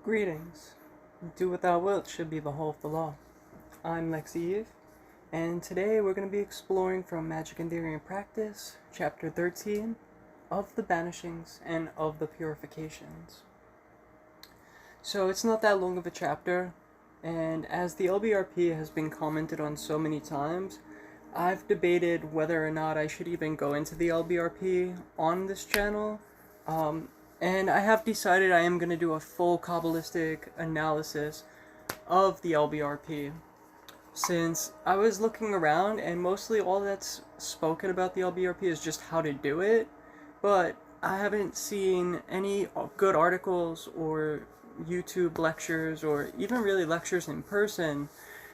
Greetings. Do what thou wilt should be the whole of the law. I'm Lexi Eve, and today we're going to be exploring from Magick and Theory and Practice, Chapter 13, of the Banishings and of the Purifications. So it's not that long of a chapter, and as the LBRP has been commented on so many times, I've debated whether or not I should even go into the LBRP on this channel, and I have decided I am going to do a full Kabbalistic analysis of the LBRP, since I was looking around and mostly all that's spoken about the LBRP is just how to do it, but I haven't seen any good articles or YouTube lectures or even really lectures in person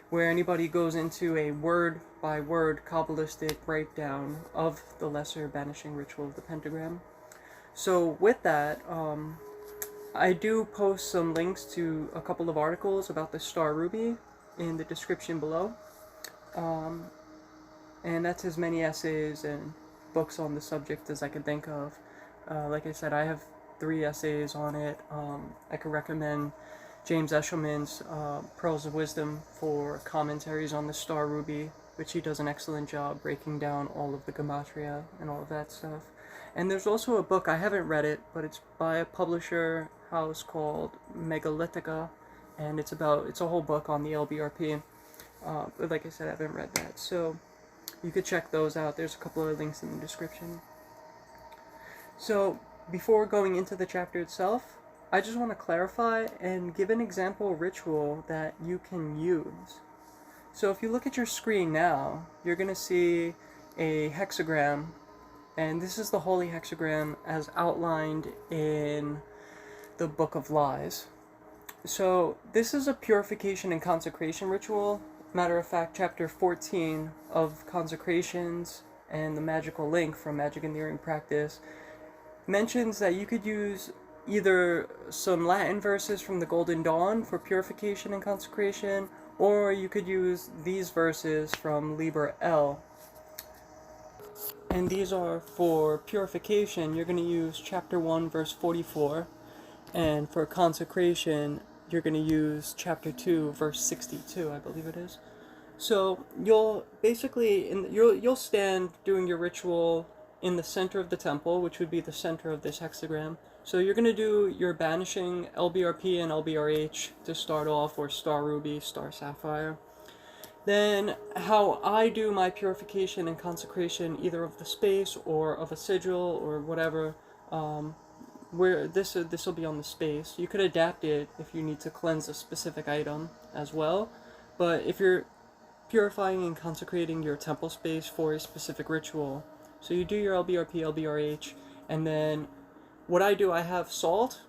where anybody goes into a word-by-word Kabbalistic breakdown of the lesser banishing ritual of the Pentagram. So with that, I do post some links to a couple of articles about the Star Ruby in the description below. And that's as many essays and books on the subject as I can think of. Like I said, I have 3 essays on it. I could recommend James Eshelman's Pearls of Wisdom for commentaries on the Star Ruby, which he does an excellent job breaking down all of the gematria and all of that stuff. And there's also a book, I haven't read it, but it's by a publisher house called Megalithica, and it's a whole book on the LBRP. But like I said, I haven't read that, so you could check those out. There's a couple of links in the description. So before going into the chapter itself, I just want to clarify and give an example ritual that you can use. So if you look at your screen now, you're going to see a hexagram, and this is the holy hexagram as outlined in the Book of Lies. So this is a purification and consecration ritual. Matter of fact, chapter 14 of Consecrations and the magical link from Magick and Theory and Practice mentions that you could use either some Latin verses from the Golden Dawn for purification and consecration, or you could use these verses from Liber L. And these are for purification, you're going to use chapter 1, verse 44, and for consecration, you're going to use chapter 2, verse 62, I believe it is. So you'll basically, you'll stand doing your ritual in the center of the temple, which would be the center of this hexagram. So you're going to do your banishing LBRP and LBRH to start off, or Star Ruby, Star Sapphire. Then how I do my purification and consecration, either of the space or of a sigil or whatever, where this will be on the space. You could adapt it if you need to cleanse a specific item as well, but if you're purifying and consecrating your temple space for a specific ritual, so you do your LBRP, LBRH, and then what I do, I have salt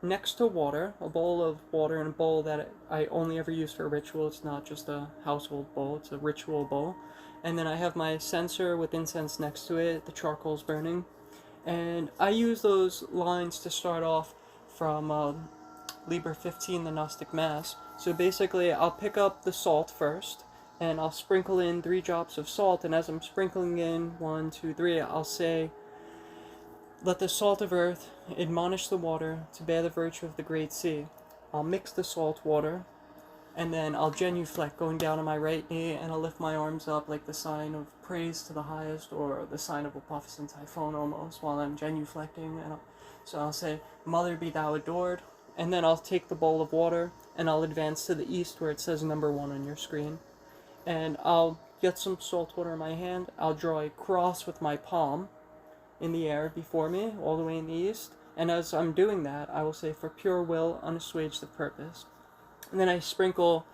next to water, a bowl of water, and a bowl that I only ever use for a ritual. It's not just a household bowl, it's a ritual bowl. And then I have my censer with incense next to it, the charcoal's burning. And I use those lines to start off from Liber 15, the Gnostic Mass. So basically, I'll pick up the salt first, and I'll sprinkle in 3 drops of salt, and as I'm sprinkling in 1, 2, 3, I'll say, "Let the salt of earth admonish the water to bear the virtue of the great sea." I'll mix the salt water, and then I'll genuflect, going down on my right knee, and I'll lift my arms up like the sign of praise to the highest, or the sign of Apophis and Typhon almost, while I'm genuflecting. So I'll say, "Mother, be thou adored," and then I'll take the bowl of water, and I'll advance to the east where it says number 1 on your screen, and I'll get some salt water in my hand. I'll draw a cross with my palm in the air before me, all the way in the east, and as I'm doing that, I will say, "For pure will, unassuaged of purpose." And then I sprinkle,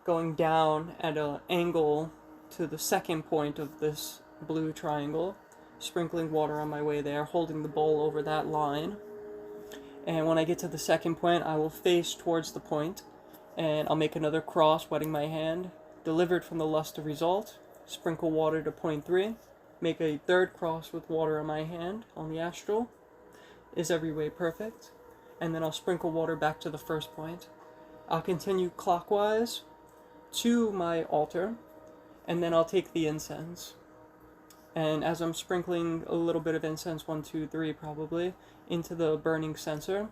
going down at an angle to the second point of this blue triangle, sprinkling water on my way there, holding the bowl over that line. And when I get to the second point, I will face towards the point, and I'll make another cross, wetting my hand, delivered from the lust of result, sprinkle water to point 3, make a third cross with water in my hand on the astral, is every way perfect, and then I'll sprinkle water back to the first point. I'll continue clockwise to my altar, and then I'll take the incense. And as I'm sprinkling a little bit of incense, 1, 2, 3 probably, into the burning censer,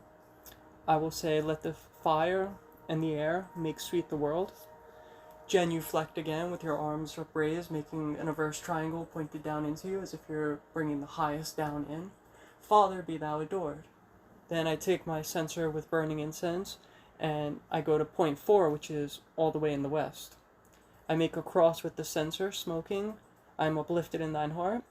I will say, let the fire and the air make sweet the world. Genuflect again with your arms upraised, making an inverse triangle pointed down into you as if you're bringing the highest down in. Father, be thou adored. Then I take my censer with burning incense, and I go to point 4, which is all the way in the west. I make a cross with the censer, smoking. I am uplifted in thine heart.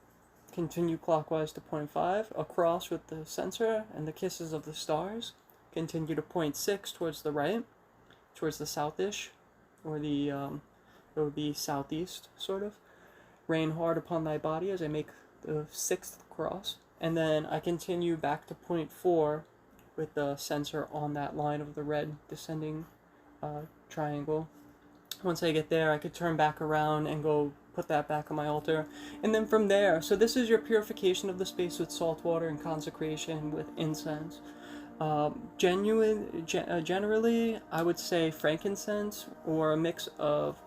Continue clockwise to point 5, a cross with the censer and the kisses of the stars. Continue to point 6 towards the right, towards the southish, or the, it would be southeast, sort of. Rain hard upon thy body as I make the 6th cross. And then I continue back to point 4 with the censer on that line of the red descending triangle. Once I get there, I could turn back around and go put that back on my altar. And then from there, so this is your purification of the space with salt water and consecration with incense. Generally, I would say frankincense, or a mix of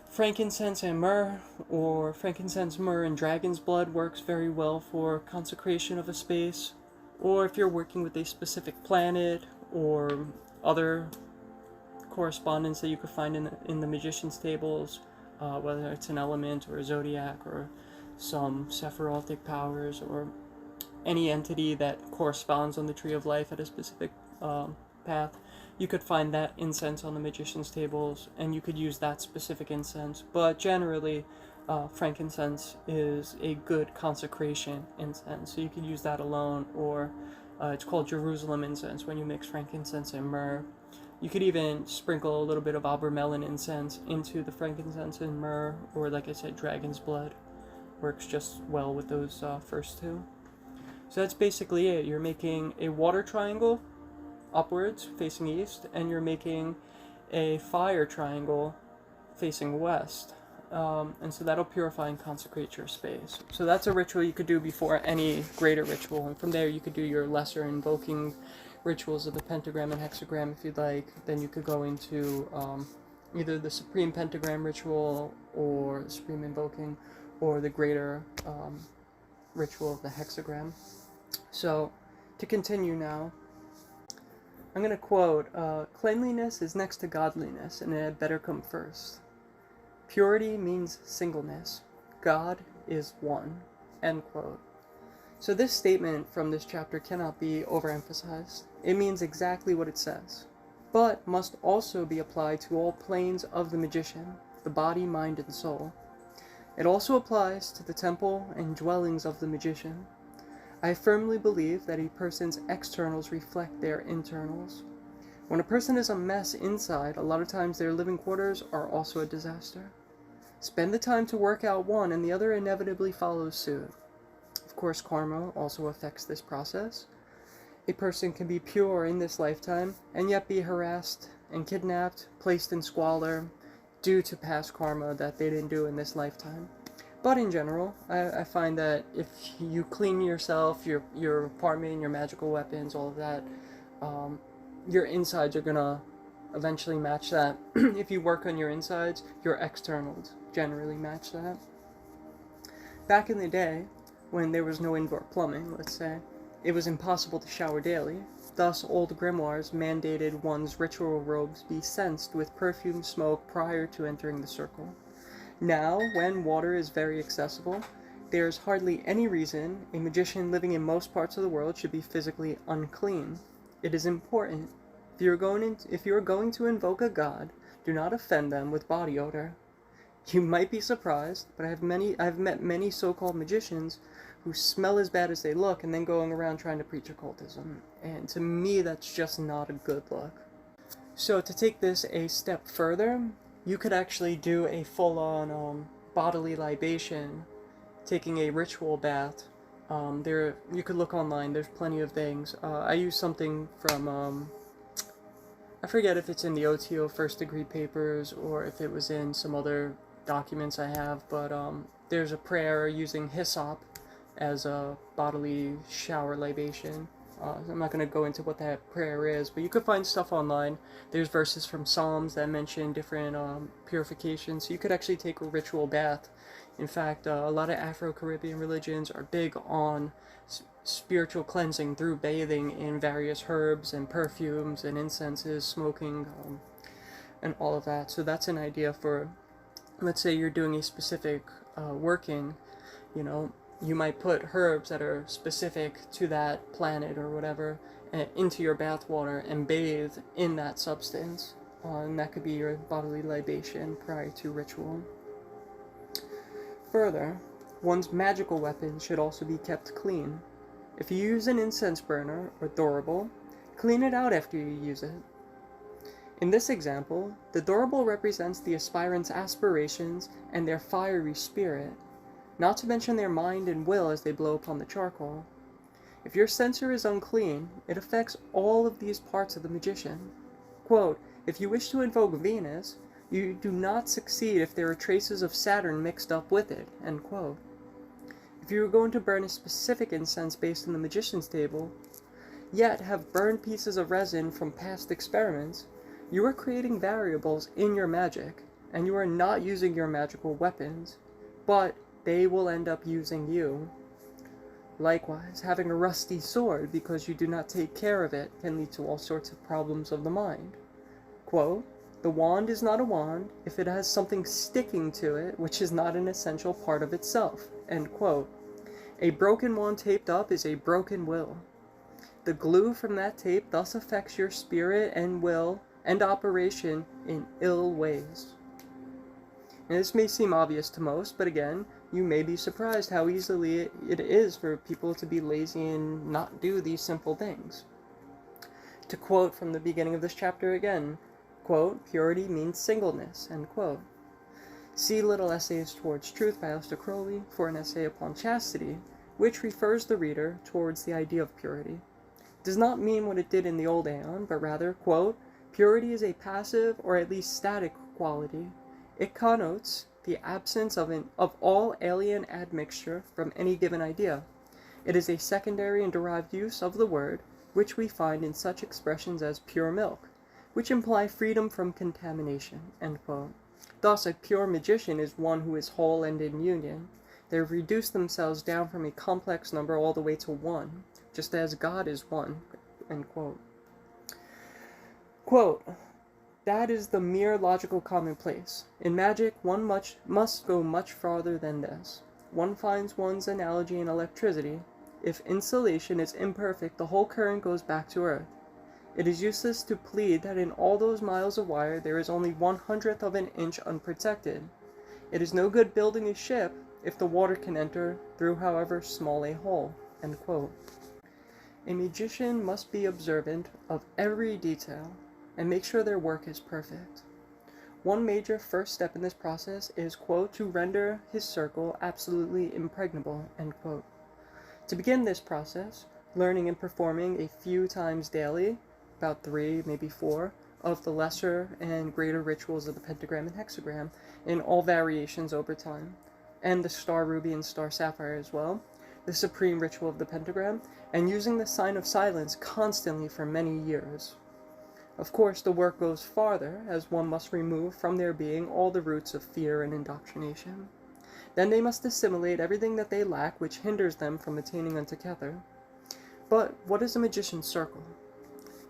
frankincense and myrrh, or frankincense, myrrh, and dragon's blood works very well for consecration of a space. Or if you're working with a specific planet or other correspondence that you could find in the magician's tables, whether it's an element or a zodiac or some Sephirotic powers or any entity that corresponds on the tree of life at a specific path, you could find that incense on the magician's tables, and you could use that specific incense. But generally, frankincense is a good consecration incense, so you could use that alone, or it's called Jerusalem incense when you mix frankincense and myrrh. You could even sprinkle a little bit of abramelin incense into the frankincense and myrrh, or like I said, dragon's blood. Works just well with those first two. So that's basically it. You're making a water triangle upwards facing east, and you're making a fire triangle facing west. And so that'll purify and consecrate your space. So that's a ritual you could do before any greater ritual, and from there you could do your lesser invoking rituals of the pentagram and hexagram if you'd like. Then you could go into either the supreme pentagram ritual or the supreme invoking, or the greater ritual of the hexagram. So to continue now, I'm going to quote, cleanliness is next to godliness, and it had better come first. Purity means singleness. God is one. End quote. So this statement from this chapter cannot be overemphasized. It means exactly what it says, but must also be applied to all planes of the magician, the body, mind, and soul. It also applies to the temple and dwellings of the magician. I firmly believe that a person's externals reflect their internals. When a person is a mess inside, a lot of times their living quarters are also a disaster. Spend the time to work out one, and the other inevitably follows suit. Of course, karma also affects this process. A person can be pure in this lifetime, and yet be harassed and kidnapped, placed in squalor, due to past karma that they didn't do in this lifetime. But in general, I find that if you clean yourself, your apartment, your magical weapons, all of that, your insides are gonna eventually match that. If you work on your insides, your externals generally match that. Back in the day, when there was no indoor plumbing, let's say, it was impossible to shower daily. Thus, old grimoires mandated one's ritual robes be censed with perfume smoke prior to entering the circle. Now, when water is very accessible, there is hardly any reason a magician living in most parts of the world should be physically unclean. It is important. If you are going to invoke a god, do not offend them with body odor. You might be surprised, but I've met many so-called magicians who smell as bad as they look and then going around trying to preach occultism. And to me, that's just not a good look. So to take this a step further, you could actually do a full-on bodily libation, taking a ritual bath. You could look online, there's plenty of things. I use something from, I forget if it's in the OTO first degree papers or if it was in some other documents I have, but there's a prayer using hyssop as a bodily shower libation. I'm not going to go into what that prayer is, but you could find stuff online. There's verses from Psalms that mention different purifications, so you could actually take a ritual bath. In fact, a lot of Afro-Caribbean religions are big on spiritual cleansing through bathing in various herbs and perfumes and incenses, smoking, and all of that. So that's an idea for, let's say you're doing a specific working, you know, you might put herbs that are specific to that planet or whatever into your bath water and bathe in that substance. And that could be your bodily libation prior to ritual. Further, one's magical weapon should also be kept clean. If you use an incense burner or thurible, clean it out after you use it. In this example, the thurible represents the aspirant's aspirations and their fiery spirit, not to mention their mind and will as they blow upon the charcoal. If your censer is unclean, it affects all of these parts of the magician. Quote, if you wish to invoke Venus, you do not succeed if there are traces of Saturn mixed up with it, end quote. If you are going to burn a specific incense based on the magician's table, yet have burned pieces of resin from past experiments, you are creating variables in your magic, and you are not using your magical weapons, but they will end up using you. Likewise, having a rusty sword because you do not take care of it can lead to all sorts of problems of the mind. Quote, the wand is not a wand if it has something sticking to it which is not an essential part of itself, end quote. A broken wand taped up is a broken will. The glue from that tape thus affects your spirit and will and operation in ill ways. And this may seem obvious to most, but again, you may be surprised how easily it is for people to be lazy and not do these simple things. To quote from the beginning of this chapter again, quote, purity means singleness, end quote. See Little Essays Towards Truth by Aleister Crowley for an essay upon chastity, which refers the reader towards the idea of purity. It does not mean what it did in the old aeon, but rather, quote, purity is a passive or at least static quality. It connotes the absence of all alien admixture from any given idea. It is a secondary and derived use of the word, which we find in such expressions as pure milk, which imply freedom from contamination, end quote. Thus, a pure magician is one who is whole and in union. They have reduced themselves down from a complex number all the way to one, just as God is one, end quote. Quote, that is the mere logical commonplace. In magic, one must go much farther than this. One finds one's analogy in electricity. If insulation is imperfect, the whole current goes back to earth. It is useless to plead that in all those miles of wire there is only 1/100th of an inch unprotected. It is no good building a ship if the water can enter through however small a hole, end quote. A magician must be observant of every detail and make sure their work is perfect. One major first step in this process is, quote, to render his circle absolutely impregnable, end quote. To begin this process, learning and performing a few times daily, about 3, maybe 4, of the lesser and greater rituals of the pentagram and hexagram in all variations over time, and the star ruby and star sapphire as well, the supreme ritual of the pentagram, and using the sign of silence constantly for many years. Of course, the work goes farther, as one must remove from their being all the roots of fear and indoctrination. Then they must assimilate everything that they lack which hinders them from attaining unto Kether. But what is a magician's circle?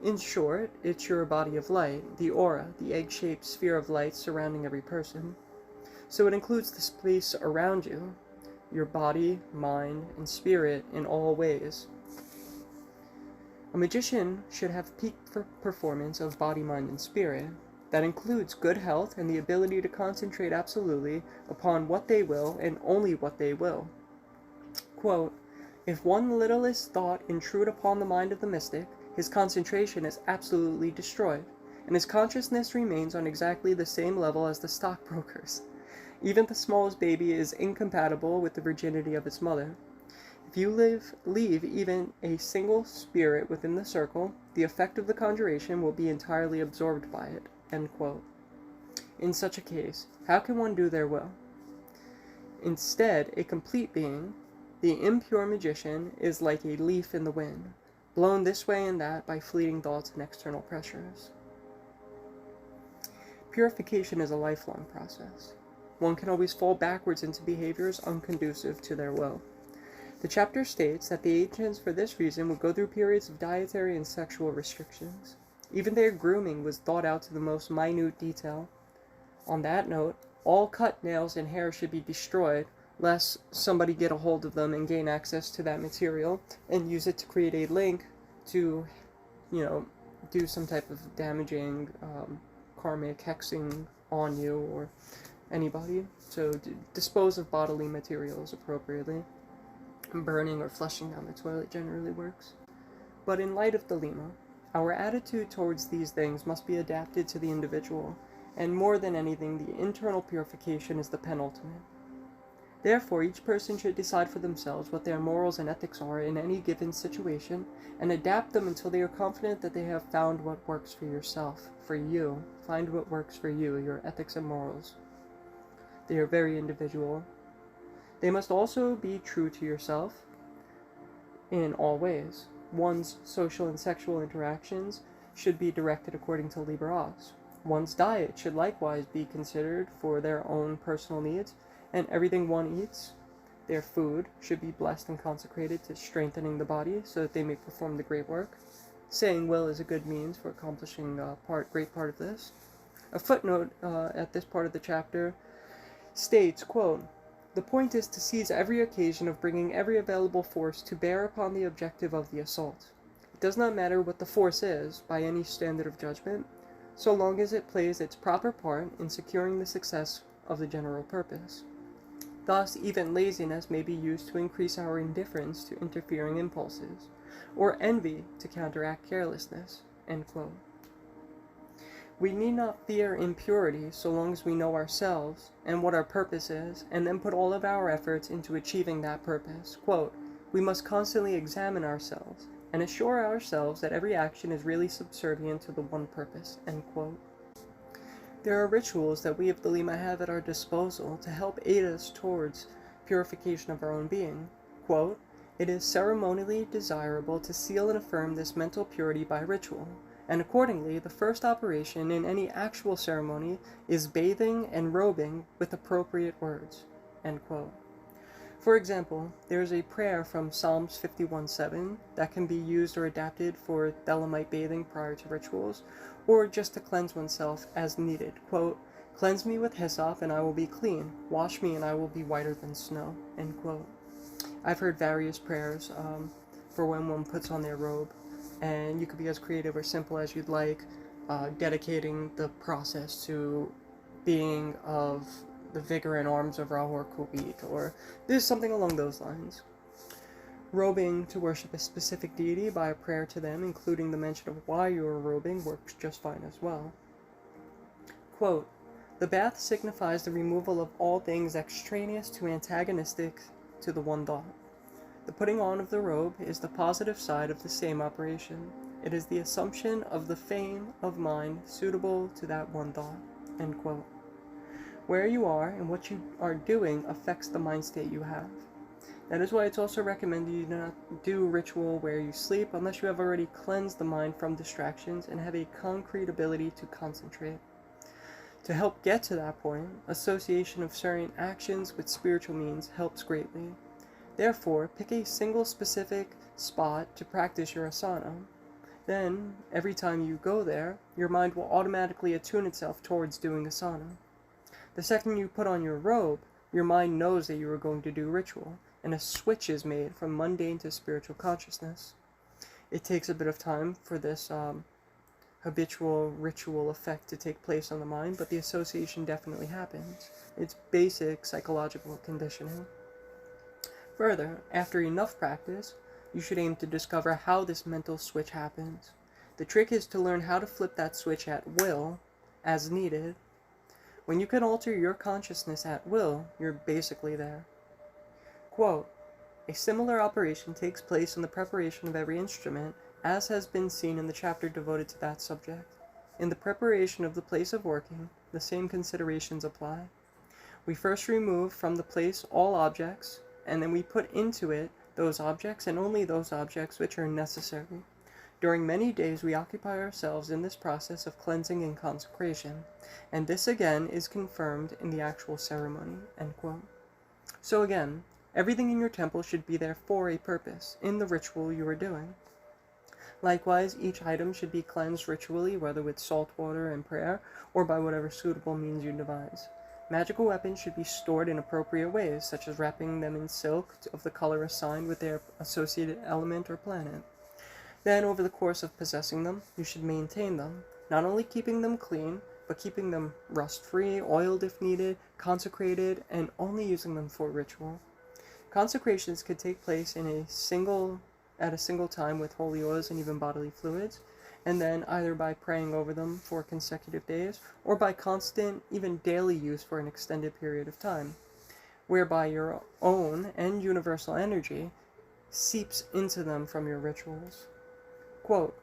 In short, it's your body of light, the aura, the egg-shaped sphere of light surrounding every person. So it includes the space around you, your body, mind, and spirit in all ways. A magician should have peak performance of body, mind, and spirit. That includes good health and the ability to concentrate absolutely upon what they will and only what they will. Quote, if one littlest thought intrude upon the mind of the mystic, his concentration is absolutely destroyed, and his consciousness remains on exactly the same level as the stockbroker's. Even the smallest baby is incompatible with the virginity of its mother. If you leave even a single spirit within the circle, the effect of the conjuration will be entirely absorbed by it, end quote. In such a case, how can one do their will? Instead, a complete being, the impure magician, is like a leaf in the wind, blown this way and that by fleeting thoughts and external pressures. Purification is a lifelong process. One can always fall backwards into behaviors unconducive to their will. The chapter states that the ancients for this reason would go through periods of dietary and sexual restrictions. Even their grooming was thought out to the most minute detail. On that note, all cut nails and hair should be destroyed, lest somebody get a hold of them and gain access to that material and use it to create a link to, do some type of damaging karmic hexing on you or anybody. So dispose of bodily materials appropriately. Burning or flushing down the toilet generally works. But in light of the Lima, our attitude towards these things must be adapted to the individual, and more than anything, the internal purification is the penultimate. Therefore, each person should decide for themselves what their morals and ethics are in any given situation, and adapt them until they are confident that they have found what works for yourself, for you. Find what works for you, your ethics and morals. They are very individual. They must also be true to yourself in all ways. One's social and sexual interactions should be directed according to Liber Oz. One's diet should likewise be considered for their own personal needs, and everything one eats, their food, should be blessed and consecrated to strengthening the body so that they may perform the great work. Saying will is a good means for accomplishing a great part of this. A footnote at this part of the chapter states, quote, "The point is to seize every occasion of bringing every available force to bear upon the objective of the assault. It does not matter what the force is, by any standard of judgment, so long as it plays its proper part in securing the success of the general purpose. Thus, even laziness may be used to increase our indifference to interfering impulses, or envy to counteract carelessness." End quote. We need not fear impurity so long as we know ourselves and what our purpose is, and then put all of our efforts into achieving that purpose. Quote, "We must constantly examine ourselves and assure ourselves that every action is really subservient to the one purpose." End quote. There are rituals that we of the Lima have at our disposal to help aid us towards purification of our own being. Quote, "It is ceremonially desirable to seal and affirm this mental purity by ritual, and accordingly the first operation in any actual ceremony is bathing and robing with appropriate words." End quote. For example, there is a prayer from Psalms 51:7 that can be used or adapted for Thelemite bathing prior to rituals, or just to cleanse oneself as needed. Quote, "Cleanse me with hyssop and I will be clean. Wash me and I will be whiter than snow." End quote. I've heard various prayers for when one puts on their robe, and you could be as creative or simple as you'd like, dedicating the process to being of the vigor and arms of Rahor Kuwait, or there's something along those lines. Robing to worship a specific deity by a prayer to them, including the mention of why you are robing, works just fine as well. Quote, "The bath signifies the removal of all things extraneous to antagonistic to the one thought. The putting on of the robe is the positive side of the same operation. It is the assumption of the fame of mind suitable to that one thought." End quote. Where you are and what you are doing affects the mind state you have. That is why it's also recommended you not do ritual where you sleep unless you have already cleansed the mind from distractions and have a concrete ability to concentrate. To help get to that point, association of certain actions with spiritual means helps greatly. Therefore, pick a single specific spot to practice your asana. Then, every time you go there, your mind will automatically attune itself towards doing asana. The second you put on your robe, your mind knows that you are going to do ritual, and a switch is made from mundane to spiritual consciousness. It takes a bit of time for this habitual ritual effect to take place on the mind, but the association definitely happens. It's basic psychological conditioning. Further, after enough practice, you should aim to discover how this mental switch happens. The trick is to learn how to flip that switch at will, as needed. When you can alter your consciousness at will, you're basically there. Quote, "A similar operation takes place in the preparation of every instrument, as has been seen in the chapter devoted to that subject. In the preparation of the place of working, the same considerations apply. We first remove from the place all objects, and then we put into it those objects and only those objects which are necessary. During many days we occupy ourselves in this process of cleansing and consecration, and this again is confirmed in the actual ceremony." End quote. So again, Everything in your temple should be there for a purpose, in the ritual you are doing. Likewise, each item should be cleansed ritually, whether with salt water and prayer, or by whatever suitable means you devise. Magical weapons should be stored in appropriate ways, such as wrapping them in silk of the color assigned with their associated element or planet. Then, over the course of possessing them, you should maintain them, not only keeping them clean, but keeping them rust-free, oiled if needed, consecrated, and only using them for ritual. Consecrations could take place at a single time with holy oils and even bodily fluids, and then either by praying over them for consecutive days, or by constant, even daily use for an extended period of time, whereby your own and universal energy seeps into them from your rituals. Quote,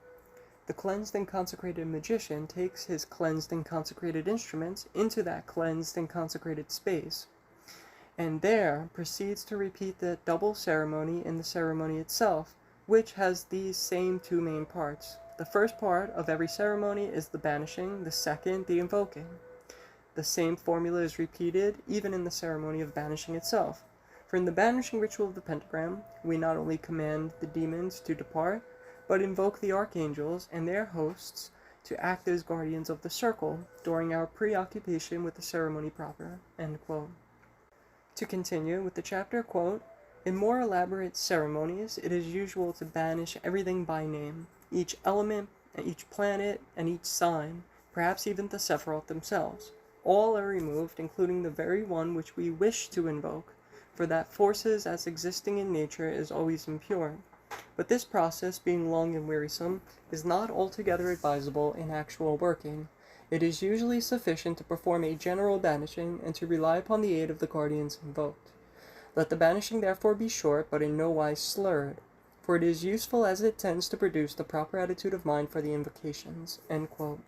"The cleansed and consecrated magician takes his cleansed and consecrated instruments into that cleansed and consecrated space, and there proceeds to repeat the double ceremony in the ceremony itself, which has these same two main parts. The first part of every ceremony is the banishing, the second, the invoking. The same formula is repeated even in the ceremony of banishing itself. For in the banishing ritual of the Pentagram, we not only command the demons to depart, but invoke the archangels and their hosts to act as guardians of the circle during our preoccupation with the ceremony proper." End quote. To continue with the chapter, quote, "In more elaborate ceremonies, it is usual to banish everything by name, each element, each planet, and each sign, perhaps even the Sephiroth themselves. All are removed, including the very one which we wish to invoke, for that forces as existing in nature is always impure. But this process, being long and wearisome, is not altogether advisable in actual working. It is usually sufficient to perform a general banishing, and to rely upon the aid of the guardians invoked. Let the banishing therefore be short, but in no wise slurred, for it is useful as it tends to produce the proper attitude of mind for the invocations." End quote.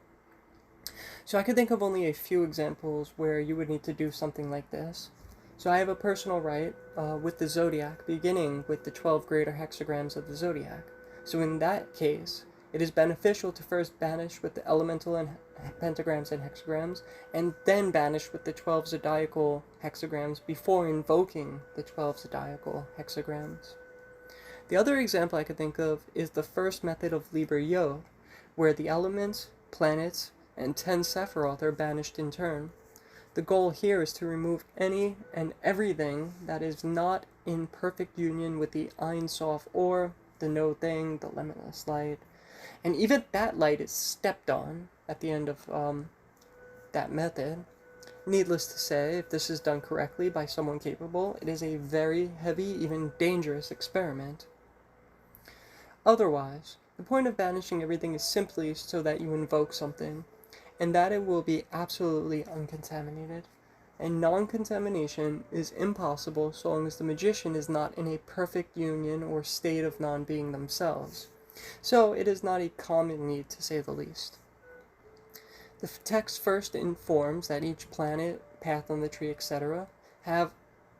So I could think of only a few examples where you would need to do something like this. So I have a personal rite with the zodiac, beginning with the 12 greater hexagrams of the zodiac. So in that case, it is beneficial to first banish with the elemental and pentagrams and hexagrams, and then banish with the 12 zodiacal hexagrams before invoking the 12 zodiacal hexagrams. The other example I could think of is the first method of Liber Yod, where the elements, planets, and 10 Sephiroth are banished in turn. The goal here is to remove any and everything that is not in perfect union with the Ein Sof, or the no thing, the limitless light. And even that light is stepped on at the end of that method. Needless to say, if this is done correctly by someone capable, it is a very heavy, even dangerous experiment. Otherwise, the point of banishing everything is simply so that you invoke something, and that it will be absolutely uncontaminated. And non-contamination is impossible so long as the magician is not in a perfect union or state of non-being themselves. So it is not a common need, to say the least. The text first informs that each planet, path on the tree, etc., have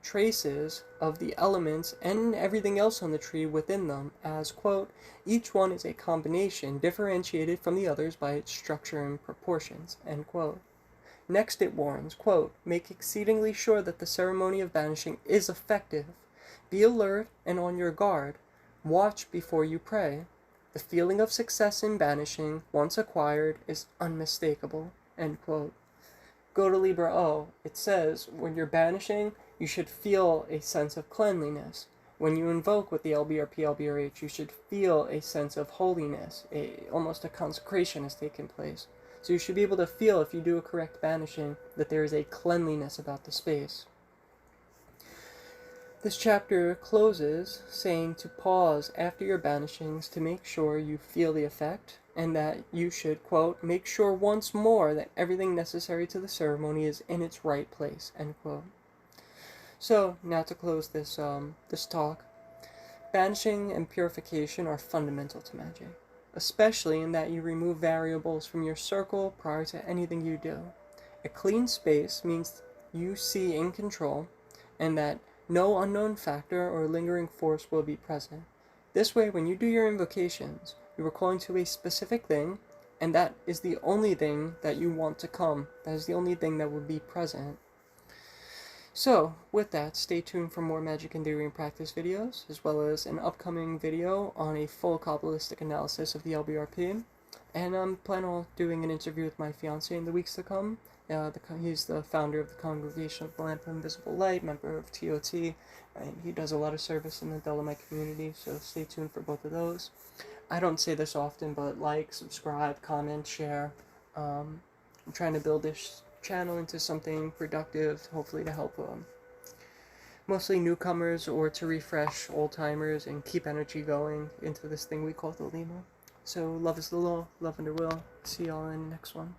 traces of the elements and everything else on the tree within them, as, quote, "Each one is a combination differentiated from the others by its structure and proportions," end quote. Next it warns, quote, "Make exceedingly sure that the ceremony of banishing is effective. Be alert and on your guard. Watch before you pray. The feeling of success in banishing, once acquired, is unmistakable," end quote. Go to Libra O. It says, when you're banishing, you should feel a sense of cleanliness. When you invoke with the LBRP, LBRH, you should feel a sense of holiness. Almost a consecration has taken place. So you should be able to feel, if you do a correct banishing, that there is a cleanliness about the space. This chapter closes saying to pause after your banishings to make sure you feel the effect, and that you should, quote, "Make sure once more that everything necessary to the ceremony is in its right place," end quote. So, now to close this talk, banishing and purification are fundamental to magic, especially in that you remove variables from your circle prior to anything you do. A clean space means you see in control, and that no unknown factor or lingering force will be present. This way, when you do your invocations, you are calling to a specific thing, and that is the only thing that you want to come. That is the only thing that will be present. So, with that, stay tuned for more Magic and Theory and Practice videos, as well as an upcoming video on a full Kabbalistic analysis of the LBRP. And I'm planning on doing an interview with my fiance in the weeks to come. He's the founder of the Congregation of the Lamp of Invisible Light, member of TOT, and he does a lot of service in the Dolomite community, so stay tuned for both of those. I don't say this often, but like, subscribe, comment, share. I'm trying to build this channel into something productive, hopefully to help mostly newcomers or to refresh old timers and keep energy going into this thing we call the Lima. So love is the law, love under will. See y'all in the next one.